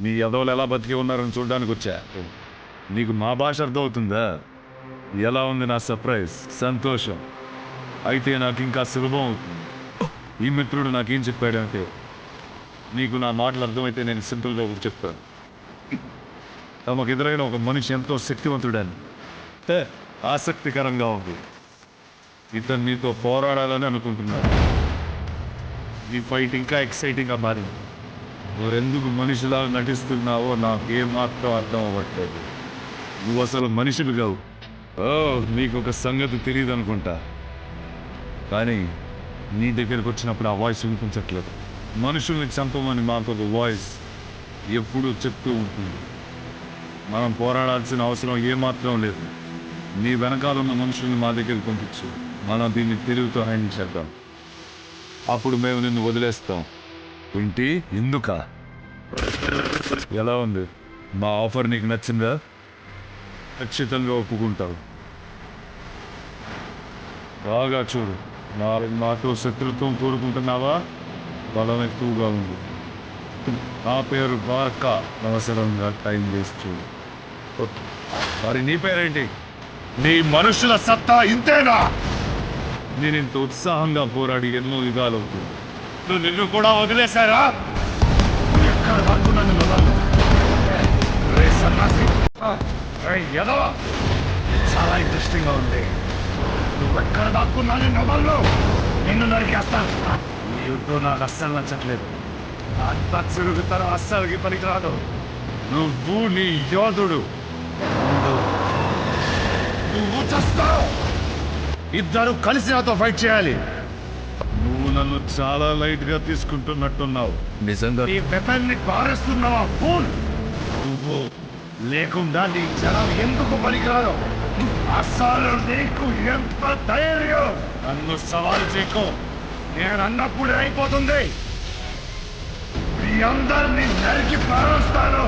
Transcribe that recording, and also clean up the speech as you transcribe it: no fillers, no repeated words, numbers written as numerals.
మీ ఎదవలు ఎలా బతికి ఉన్నారని చూడడానికి వచ్చా. నీకు మా భాష అర్థమవుతుందా? ఎలా ఉంది నా సర్ప్రైజ్? సంతోషం. అయితే నాకు ఇంకా సులభం అవుతుంది. ఈ మిత్రుడు నాకేం చెప్పాడంటే, నీకు నా మాటలు అర్థమైతే నేను సింపుల్గా చెప్తాను. తమకు ఎదురైన ఒక మనిషి ఎంతో శక్తివంతుడని, ఆసక్తికరంగా ఉంది. ఇతను నీతో పోరాడాలని అనుకుంటున్నాడు. ఈ ఫైట్ ఇంకా ఎక్సైటింగ్గా మారింది. నువ్వెందుకు మనిషిలా నటిస్తున్నావో నాకేమాత్రం అర్థం అవ్వట్లేదు. నువ్వు అసలు మనిషివి కావు. నీకు ఒక సంగతి తెలియదు అనుకుంటా, కానీ నీ దగ్గరకు వచ్చినప్పుడు ఆ వాయిస్ వినిపించట్లేదు. మనుషుల్ని చంపమని మాకు ఒక వాయిస్ ఎప్పుడూ చెప్తూ ఉంటుంది. మనం పోరాడాల్సిన అవసరం ఏమాత్రం లేదు. నీ వెనకాలన్న మనుషుల్ని మా దగ్గరికి పంపించు. మనం దీన్ని తెలివితో హ్యాండిల్ చేద్దాం. అప్పుడు మేము నిన్ను వదిలేస్తాం. ఏంటి? ఎందుక? ఎలా ఉంది? మా ఆఫర్ నీకు నచ్చిందా? ఖచ్చితంగా ఒప్పుకుంటావు. బాగా చూడు. నాతో శత్రుత్వం కోరుకుంటున్నావా? బలం ఎక్కువగా ఉంది. నా పేరు బాక. అవసరంగా టైం వేస్ట్ చూడు. మరి నీ పేరేంటి? నీ మనుషుల సత్తా ఇంతేనా? నేను ఇంత ఉత్సాహంగా పోరాడి ఎన్నో యుగాలు అవుతుంది. నిన్ను కూడా వదిలేశారా? ఎక్కడ దాక్కున్నాను నన్ను? చాలా ఇంట్రెస్టింగ్గా ఉంది. నువ్వెక్కడ దాక్కున్నాను నవ్వాళ్ళు? నిన్ను నరికేస్తాను. ఈ యుద్ధం నాకు అస్సలు నచ్చట్లేదు. అంత చురుగుతనం అస్సలకి పనికిరాదు. నువ్వు నీ యోధుడు, నువ్వు చస్తావు. ఇద్దరు కలిసి నాతో ఫైట్ చేయాలి. నువ్వు నన్ను చాలా లైట్ గా తీసుకుంటున్నట్టున్నావు. నిజంగా నీ వెపన్ని పారేస్తున్నావా? ఫూల్! నువ్వు లేకుండా నీ జనం ఎందుకు పనికిరాదు? అస్సలు నీకు ఎంత ధైర్యం? నన్ను సవాలు చేయకు. నేను అన్నప్పుడు అయిపోతుంది. మీ అందరినీ నరికి పారేస్తాను.